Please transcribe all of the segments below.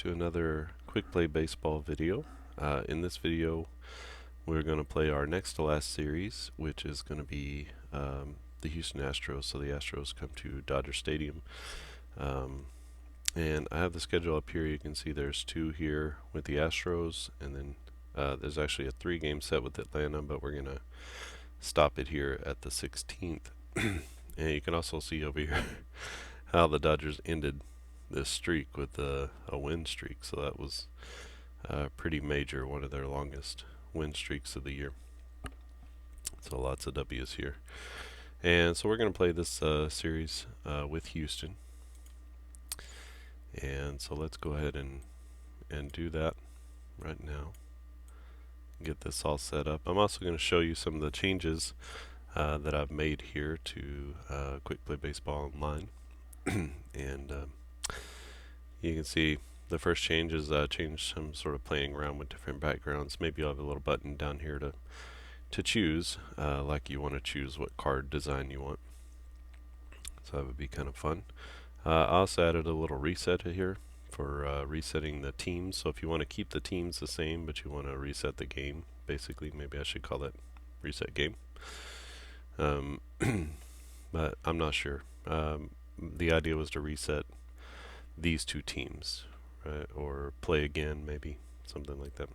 To another quick play baseball video. In this video we're going to play our next to last series, which is going to be the Houston Astros. So the Astros come to Dodger Stadium, and I have the schedule up here. You can see there's two here with the Astros, and then there's actually a 3-game set with Atlanta, but we're going to stop it here at the 16th. And you can also see over here how the Dodgers ended this streak with a win streak. So that was pretty major, one of their longest win streaks of the year. So lots of W's here. And so we're going to play this series with Houston. And so let's go ahead and do that right now. Get this all set up. I'm also going to show you some of the changes that I've made here to Quick Play Baseball Online. And you can see the first change is change some sort of playing around with different backgrounds. Maybe you'll have a little button down here to choose, like you want to choose what card design you want. So that would be kind of fun. I also added a little reset here for resetting the teams. So if you want to keep the teams the same, but you want to reset the game, basically, maybe I should call that reset game. But I'm not sure. The idea was to reset these two teams, right? Or play again, maybe something like that.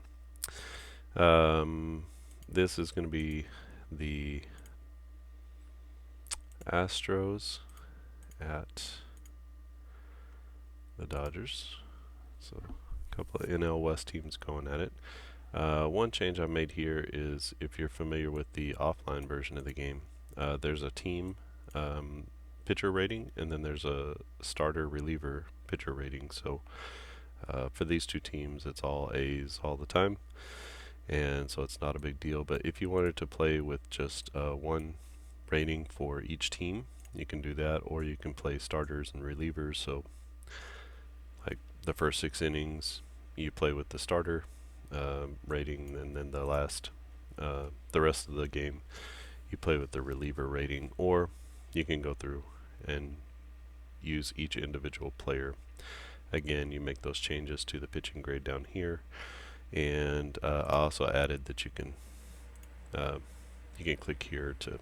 This is going to be the Astros at the Dodgers. So a couple of NL West teams going at it. One change I made here is, if you're familiar with the offline version of the game, there's a team pitcher rating, and then there's a starter reliever pitcher rating. So for these two teams, it's all A's all the time, and so it's not a big deal. But if you wanted to play with just one rating for each team, you can do that, or you can play starters and relievers. So like the first 6 innings, you play with the starter rating, and then the rest of the game, you play with the reliever rating. Or you can go through and use each individual player. Again, you make those changes to the pitching grade down here, and I also added that you can click here to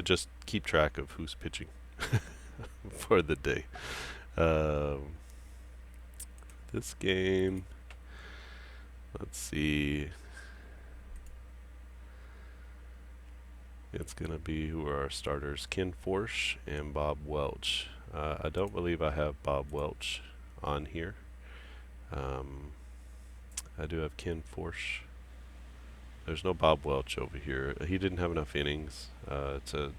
just keep track of who's pitching for the day. This game, let's see. It's going to be, who are our starters? Ken Forsch and Bob Welch. I don't believe I have Bob Welch on here. I do have Ken Forsch. There's no Bob Welch over here. He didn't have enough innings to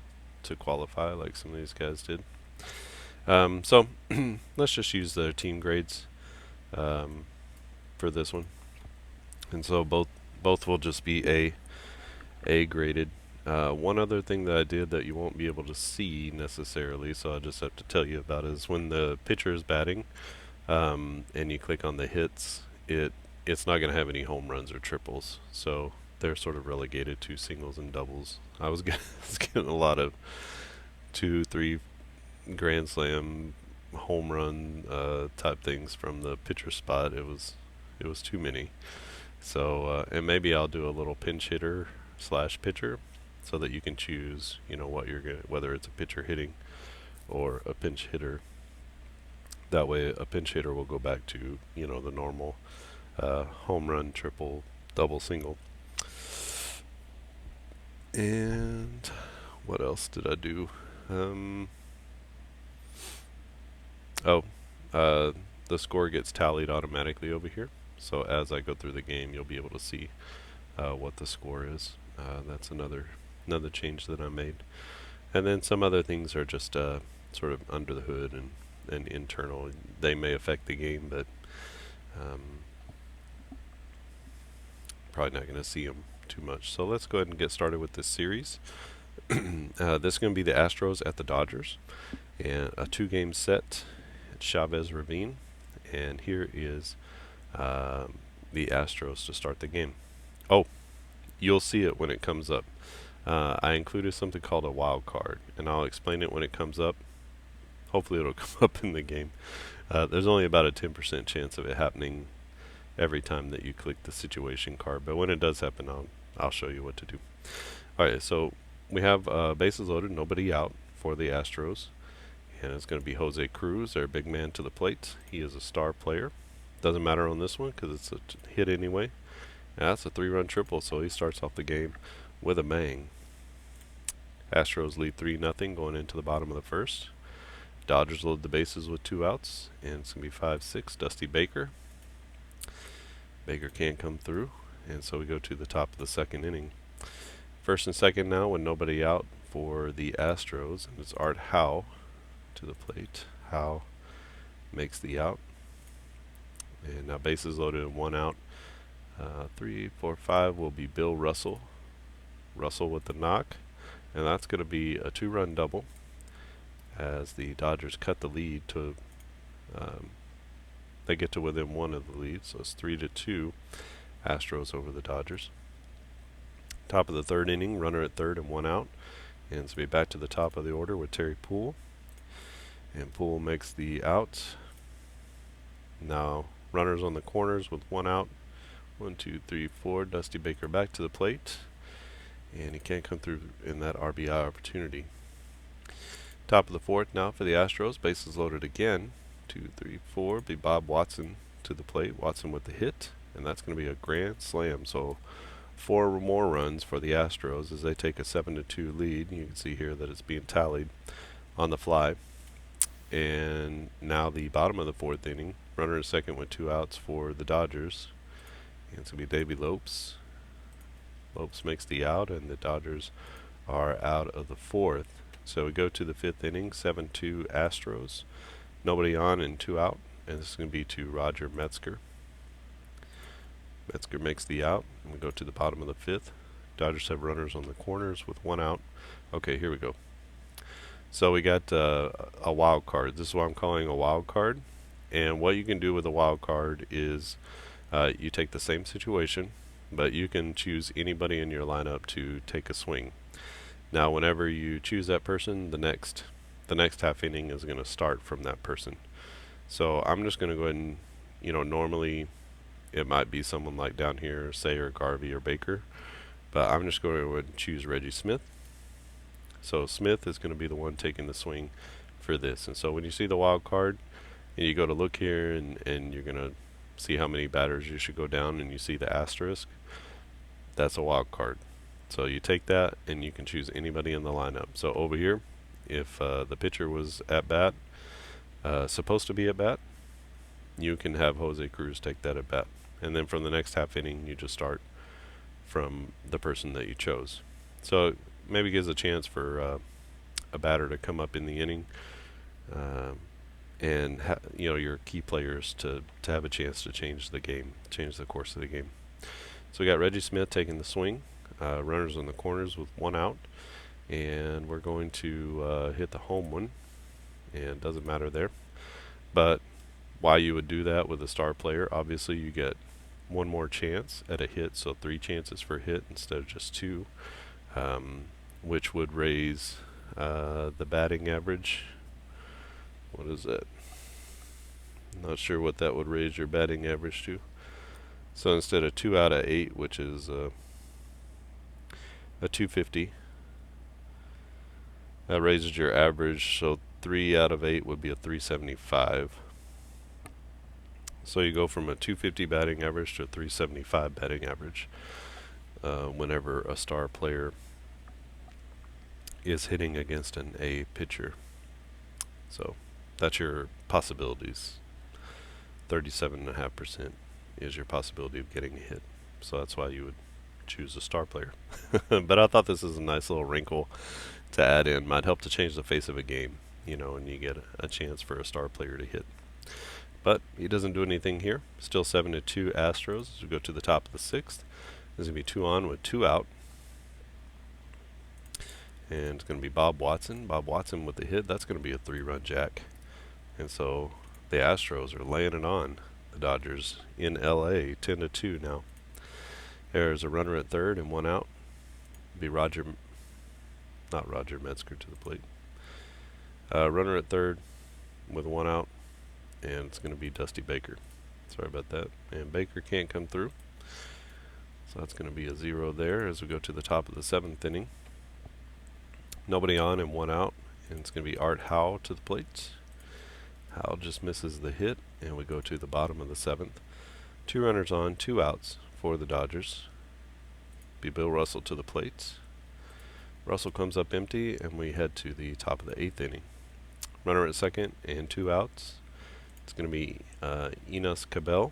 qualify like some of these guys did. So let's just use their team grades for this one. And so both will just be A graded. One other thing that I did that you won't be able to see necessarily, so I just have to tell you about, is when the pitcher is batting, and you click on the hits, it's not going to have any home runs or triples. So they're sort of relegated to singles and doubles. I was getting a lot of 2-3 grand slam home run type things from the pitcher spot. It was too many. So and maybe I'll do a little pinch hitter / pitcher, so that you can choose, what you're gonna, whether it's a pitcher hitting or a pinch hitter. That way a pinch hitter will go back to, the normal home run, triple, double, single. And what else did I do? The score gets tallied automatically over here. So as I go through the game, you'll be able to see what the score is. That's another change that I made. And then some other things are just sort of under the hood and internal. They may affect the game, but probably not going to see them too much. So let's go ahead and get started with this series. This is going to be the Astros at the Dodgers, and a 2-game set at Chavez Ravine. And here is the Astros to start the game. Oh, you'll see it when it comes up. I included something called a wild card, and I'll explain it when it comes up. Hopefully it'll come up in the game. There's only about a 10% chance of it happening every time that you click the situation card, but when it does happen, I'll show you what to do. Alright, so we have bases loaded, nobody out for the Astros, and it's going to be Jose Cruz, their big man to the plate. He is a star player. Doesn't matter on this one because it's a hit anyway. And that's a 3-run triple, so he starts off the game with a bang. Astros lead 3-0 going into the bottom of the first. Dodgers load the bases with 2 outs, and it's going to be 5-6. Dusty Baker. Baker can't come through, and so we go to the top of the second inning. First and second now with nobody out for the Astros, and it's Art Howe to the plate. Howe makes the out, and now bases loaded and 1 out. 3, 4, 5 will be Bill Russell. Russell with the knock, and that's going to be a 2-run double as the Dodgers cut the lead to they get to within 1 of the lead, so it's 3-2 Astros over the Dodgers. Top of the third inning, runner at third and 1 out, and it's be back to the top of the order with Terry Poole, and Poole makes the out. Now runners on the corners with 1 out. 1, 2, 3, 4. Dusty Baker back to the plate, and he can't come through in that RBI opportunity. Top of the fourth now for the Astros. Bases loaded again. 2, 3, 4. Be Bob Watson to the plate. Watson with the hit, and that's going to be a grand slam. So 4 more runs for the Astros as they take a 7-2 lead. You can see here that it's being tallied on the fly. And now the bottom of the fourth inning. Runner at second with 2 outs for the Dodgers. And it's going to be Davey Lopes. Lopes makes the out, and the Dodgers are out of the fourth. So we go to the fifth inning, 7-2 Astros. Nobody on and 2 out, and this is going to be to Roger Metzger. Metzger makes the out, and we go to the bottom of the fifth. Dodgers have runners on the corners with 1 out. Okay, here we go. So we got a wild card. This is what I'm calling a wild card. And what you can do with a wild card is you take the same situation, but you can choose anybody in your lineup to take a swing. Now, whenever you choose that person, the next half inning is going to start from that person. So I'm just going to go ahead and, normally it might be someone like down here, Sayer, Garvey, or Baker, but I'm just going to go ahead and choose Reggie Smith. So Smith is going to be the one taking the swing for this. And so when you see the wild card, and you go to look here, and you're going to see how many batters you should go down, and you see the asterisk, that's a wild card. So you take that, and you can choose anybody in the lineup. So over here, if the pitcher was at bat, supposed to be at bat, you can have Jose Cruz take that at bat. And then from the next half inning, you just start from the person that you chose. So it maybe gives a chance for a batter to come up in the inning, and your key players to have a chance to change the game, change the course of the game. So we got Reggie Smith taking the swing. Runners on the corners with 1 out, and we're going to hit the home one, and it doesn't matter there. But why you would do that with a star player, obviously you get 1 more chance at a hit, so 3 chances for a hit instead of just 2, which would raise the batting average. What is that? Not sure what that would raise your batting average to. So instead of 2 out of 8, which is a 250, that raises your average, so 3 out of 8 would be a 375. So you go from a 250 batting average to a 375 batting average whenever a star player is hitting against an A pitcher. So that's your possibilities. 37.5% is your possibility of getting a hit. So that's why you would choose a star player. But I thought this is a nice little wrinkle to add in. Might help to change the face of a game, and you get a chance for a star player to hit. But he doesn't do anything here. Still 7-2 Astros as we go to the top of the sixth. There's going to be 2 on with 2 out. And it's going to be Bob Watson. Bob Watson with the hit. That's going to be a 3-run jack. And so the Astros are laying it on the Dodgers in LA, 10-2 now. There's a runner at third and 1 out. Be not Roger Metzger to the plate. Runner at third with 1 out, and it's going to be Dusty Baker. Sorry about that. And Baker can't come through. So that's going to be a 0 there as we go to the top of the 7th inning. Nobody on and 1 out, and it's going to be Art Howe to the plate. Howe just misses the hit, and we go to the bottom of the 7th. 2 runners on, 2 outs for the Dodgers. Be Bill Russell to the plate. Russell comes up empty, and we head to the top of the 8th inning. Runner at second and 2 outs. It's going to be Enos Cabell,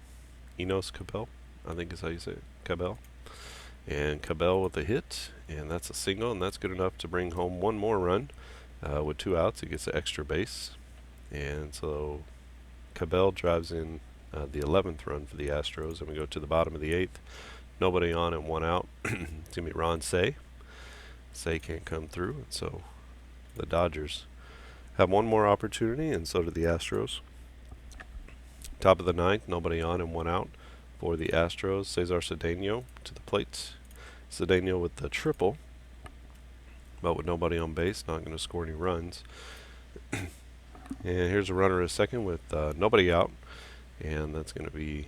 I think is how you say it, Cabell. And Cabell with a hit, and that's a single, and that's good enough to bring home 1 more run. With 2 outs, he gets an extra base. And so Cabell drives in the 11th run for the Astros, and we go to the bottom of the 8th. Nobody on and 1 out. It's going to be Ron Say. Say can't come through, and so the Dodgers have 1 more opportunity, and so do the Astros. Top of the 9th, nobody on and 1 out for the Astros. Cesar Cedeno to the plate. Cedeno with the triple, but with nobody on base, not going to score any runs. And here's a runner at second with nobody out, and that's going to be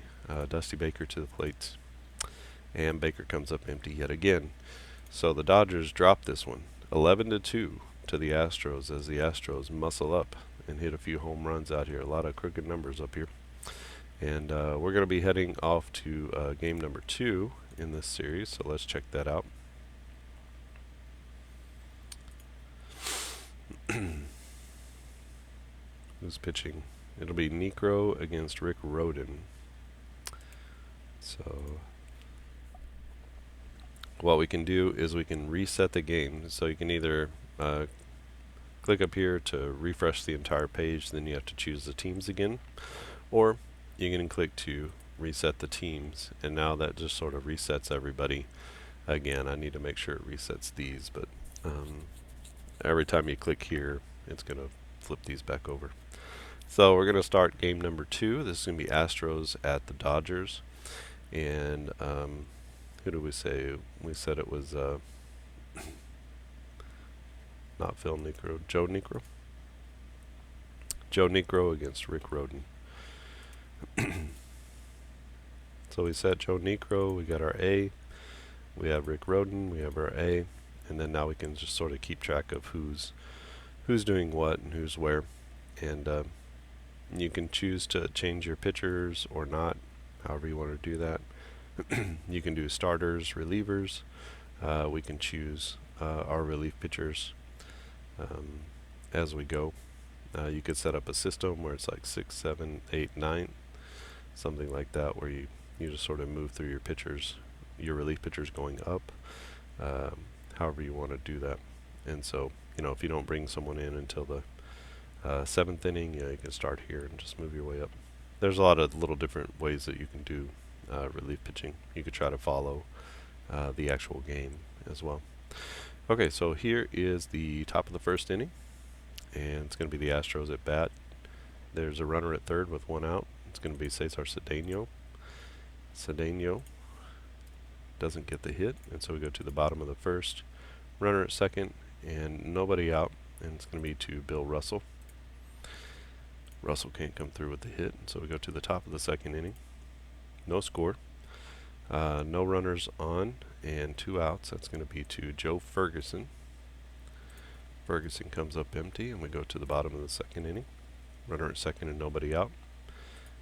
Dusty Baker to the plate. And Baker comes up empty yet again. So the Dodgers drop this one, 11-2 to the Astros, as the Astros muscle up and hit a few home runs out here. A lot of crooked numbers up here. And we're going to be heading off to game number 2 in this series, so let's check that out. Who's pitching? It'll be Necro against Rick Rhoden. So what we can do is we can reset the game. So you can either click up here to refresh the entire page, then you have to choose the teams again, or you can click to reset the teams, and now that just sort of resets everybody again. I need to make sure it resets these, but every time you click here, it's going to flip these back over. So we're going to start game number 2. This is going to be Astros at the Dodgers. And who do we say? We said it was not Phil Necro, Joe Necro. Joe Necro against Rick Rhoden. So we set Joe Necro, we got our A, we have Rick Rhoden, we have our A, and then now we can just sort of keep track of who's doing what and who's where. And you can choose to change your pitchers or not, however you want to do that. You can do starters, relievers. We can choose our relief pitchers as we go. You could set up a system where it's like 6, 7, 8, 9, something like that, where you just sort of move through your pitchers, your relief pitchers going up, however you want to do that. And so, if you don't bring someone in until the 7th inning, you can start here and just move your way up. There's a lot of little different ways that you can do relief pitching. You could try to follow the actual game as well. Okay, so here is the top of the 1st inning, and it's going to be the Astros at bat. There's a runner at third with 1 out. It's going to be Cesar Cedeno. Cedeno doesn't get the hit, and so we go to the bottom of the 1st. Runner at second, and nobody out, and it's going to be to Bill Russell. Russell can't come through with the hit, so we go to the top of the 2nd inning. No score. No runners on, and 2 outs. That's going to be to Joe Ferguson. Ferguson comes up empty, and we go to the bottom of the 2nd inning. Runner at second and nobody out.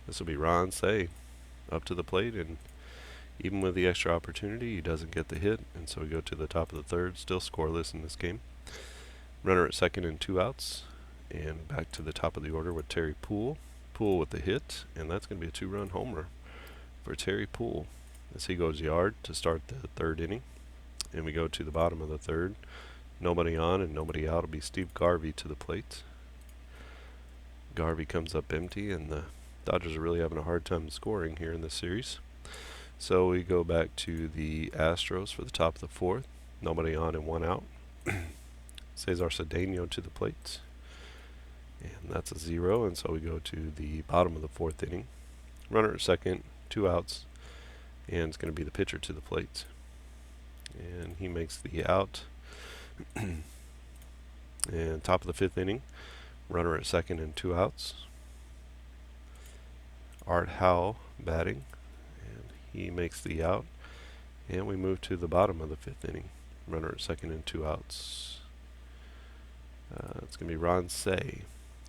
This will be Ron Say up to the plate, and even with the extra opportunity, he doesn't get the hit, and so we go to the top of the 3rd, still scoreless in this game. Runner at second and 2 outs, and back to the top of the order with Terry Poole. Poole with the hit, and that's going to be a 2-run homer for Terry Poole as he goes yard to start the 3rd inning. And we go to the bottom of the 3rd. Nobody on and nobody out. It'll be Steve Garvey to the plate. Garvey comes up empty, and the Dodgers are really having a hard time scoring here in this series. So we go back to the Astros for the top of the 4th. Nobody on and 1 out. Cesar Cedeno to the plate. And that's a 0, and so we go to the bottom of the 4th inning. Runner at second, 2 outs, and it's going to be the pitcher to the plate. And he makes the out. And top of the 5th inning, Runner at second and 2 outs. Art Howell batting, and he makes the out. And we move to the bottom of the 5th inning. Runner at second and 2 outs. It's going to be Ron Say.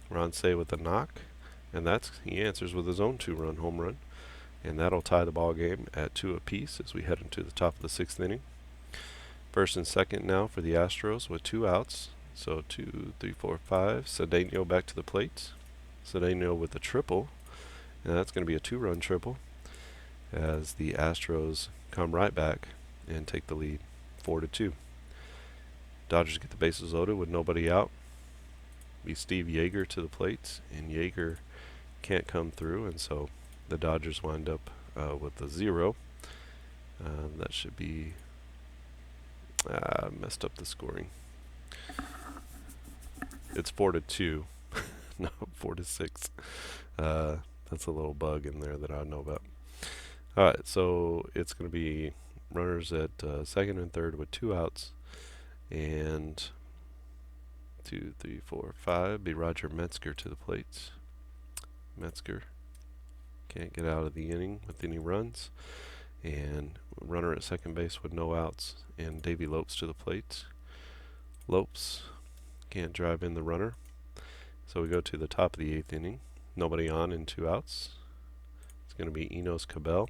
Ron Say with a knock, and he answers with his own 2-run home run. And that'll tie the ball game at 2 apiece as we head into the top of the 6th inning. First and second now for the Astros with 2 outs. So 2, 3, 4, 5. Cedeno back to the plate. Cedeno with a triple, and that's going to be a 2-run triple as the Astros come right back and take the lead 4-2. Dodgers get the bases loaded with nobody out. Be Steve Yeager to the plate, and Yeager can't come through, and so the Dodgers wind up with a 0. That should be messed up the scoring. It's 4-2, no 4-6. That's a little bug in there that I know about. All right, so it's going to be runners at second and third with 2 outs, and 2, 3, 4, 5. Be Roger Metzger to the plate. Metzger can't get out of the inning with any runs, and runner at second base with no outs, and Davey Lopes to the plate. Lopes can't drive in the runner, so we go to the top of the 8th inning. Nobody on and 2 outs. It's going to be Enos Cabell.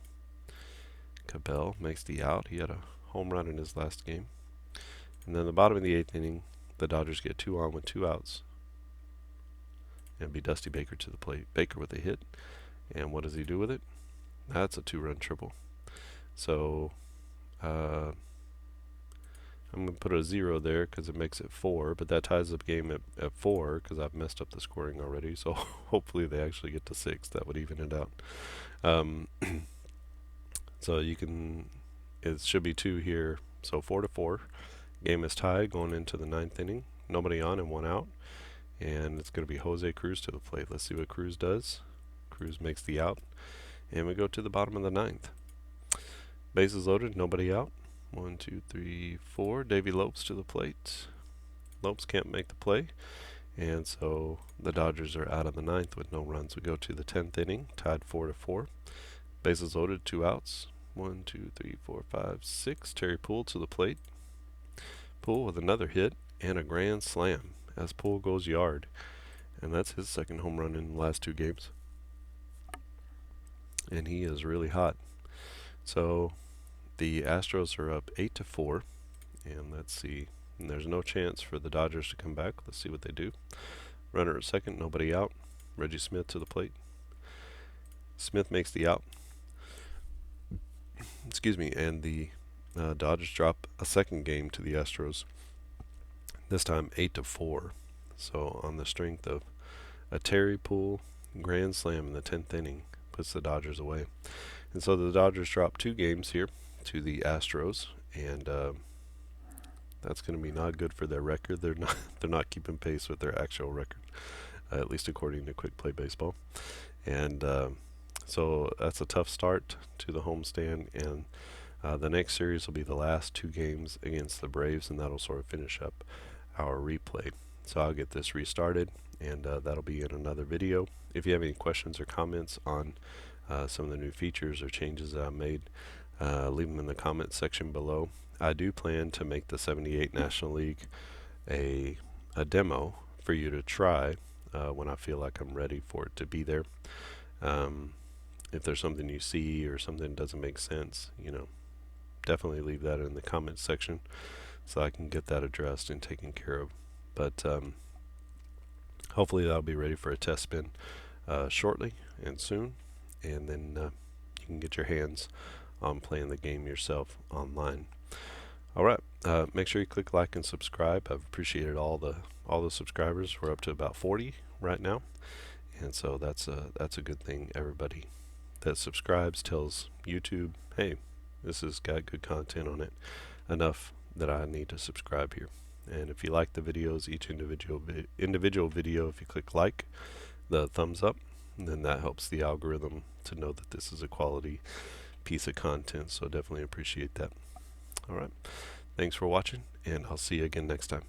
Cabell makes the out. He had a home run in his last game. And then the bottom of the 8th inning, the Dodgers get 2 on with 2 outs. And be Dusty Baker to the plate. Baker with a hit. And what does he do with it? That's a 2-run triple. So I'm going to put a 0 there because it makes it 4, but that ties the game at 4 because I've messed up the scoring already. So hopefully they actually get to 6. That would even it out. So it should be 2 here. So 4-4. Game is tied going into the 9th inning. Nobody on and 1 out. And it's going to be Jose Cruz to the plate. Let's see what Cruz does. Cruz makes the out. And we go to the bottom of the 9th. Bases loaded, nobody out. 1, 2, 3, 4. Davey Lopes to the plate. Lopes can't make the play. And so the Dodgers are out of the 9th with no runs. We go to the 10th inning, tied 4-4. Bases loaded, 2 outs. 1, 2, 3, 4, 5, 6. Terry Poole to the plate. Poole with another hit and a grand slam as Poole goes yard. And that's his 2nd home run in the last 2 games. And he is really hot. So the Astros are up 8-4. And let's see. And there's no chance for the Dodgers to come back. Let's see what they do. Runner at second, nobody out. Reggie Smith to the plate. Smith makes the out. Excuse me. And the Dodgers drop a 2nd game to the Astros. This time 8-4. So on the strength of a Terry Poole grand slam in the 10th inning puts the Dodgers away. And so the Dodgers drop 2 games here to the Astros, and that's going to be not good for their record. They're not keeping pace with their actual record, at least according to Quick Play Baseball. And so that's a tough start to the homestand, and the next series will be the last 2 games against the Braves, and that'll sort of finish up our replay. So I'll get this restarted, and that'll be in another video. If you have any questions or comments on some of the new features or changes that I made, leave them in the comments section below. I do plan to make the 78 National League a demo for you to try when I feel like I'm ready for it to be there. If there's something you see or something that doesn't make sense, definitely leave that in the comments section so I can get that addressed and taken care of. But hopefully that'll be ready for a test spin shortly and soon, and then you can get your hands on playing the game yourself online. Alright, make sure you click like and subscribe. I've appreciated all the subscribers. We're up to about 40 right now, and so that's a good thing. Everybody that subscribes tells YouTube, hey, this has got good content on it, enough that I need to subscribe here. And if you like the videos, each individual video, if you click like, the thumbs up, then that helps the algorithm to know that this is a quality piece of content. So definitely appreciate that. Alright, thanks for watching, and I'll see you again next time.